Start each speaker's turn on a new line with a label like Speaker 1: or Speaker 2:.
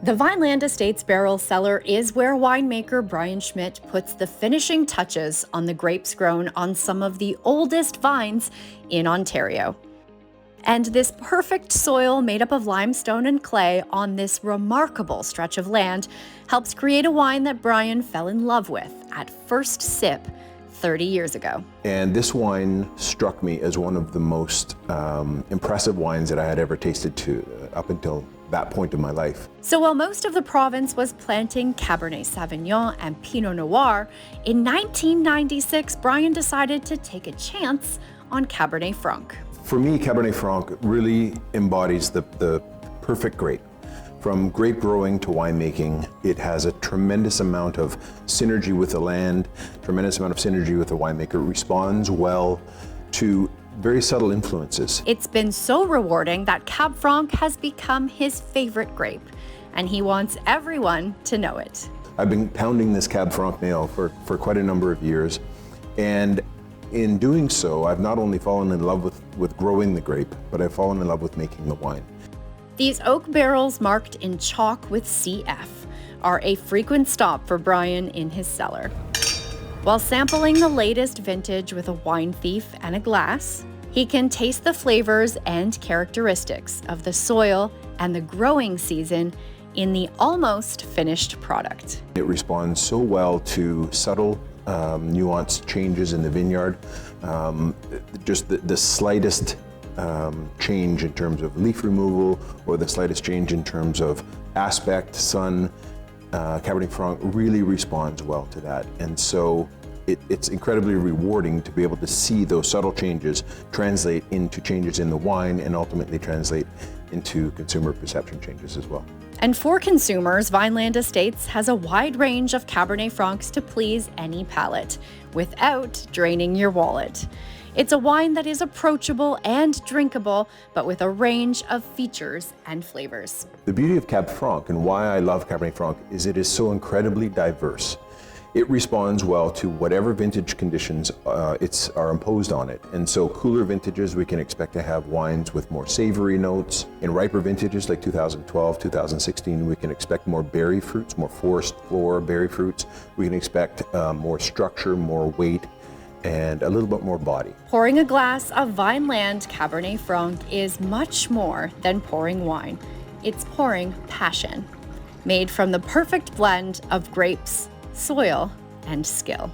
Speaker 1: The Vineland Estate's barrel cellar is where winemaker Brian Schmidt puts the finishing touches on the grapes grown on some of the oldest vines in Ontario. And this perfect soil made up of limestone and clay on this remarkable stretch of land helps create a wine that Brian fell in love with at first sip 30 years ago.
Speaker 2: And this wine struck me as one of the most impressive wines that I had ever tasted up until that point in my life.
Speaker 1: So while most of the province was planting Cabernet Sauvignon and Pinot Noir, in 1996, Brian decided to take a chance on Cabernet Franc.
Speaker 2: For me, Cabernet Franc really embodies the perfect grape. From grape growing to winemaking, it has a tremendous amount of synergy with the land, tremendous amount of synergy with the winemaker. It responds well to very subtle influences.
Speaker 1: It's been so rewarding that Cab Franc has become his favorite grape, and he wants everyone to know it.
Speaker 2: I've been pounding this Cab Franc nail for quite a number of years, and in doing so, I've not only fallen in love with growing the grape, but I've fallen in love with making the wine.
Speaker 1: These oak barrels marked in chalk with CF are a frequent stop for Brian in his cellar. While sampling the latest vintage with a wine thief and a glass, he can taste the flavors and characteristics of the soil and the growing season in the almost finished product.
Speaker 2: It responds so well to subtle, nuanced changes in the vineyard. Just the slightest change in terms of leaf removal or the slightest change in terms of aspect, sun, Cabernet Franc really responds well to that. And so it's incredibly rewarding to be able to see those subtle changes translate into changes in the wine and ultimately translate into consumer perception changes as well.
Speaker 1: And for consumers, Vineland Estates has a wide range of Cabernet Francs to please any palate without draining your wallet. It's a wine that is approachable and drinkable, but with a range of features and flavors.
Speaker 2: The beauty of Cab Franc and why I love Cabernet Franc is it is so incredibly diverse. It responds well to whatever vintage conditions are imposed on it. And so cooler vintages, we can expect to have wines with more savory notes. In riper vintages like 2012, 2016, we can expect more berry fruits, more forest floor berry fruits. We can expect more structure, more weight, and a little bit more body.
Speaker 1: Pouring a glass of Vineland Cabernet Franc is much more than pouring wine. It's pouring passion, made from the perfect blend of grapes, soil, and skill.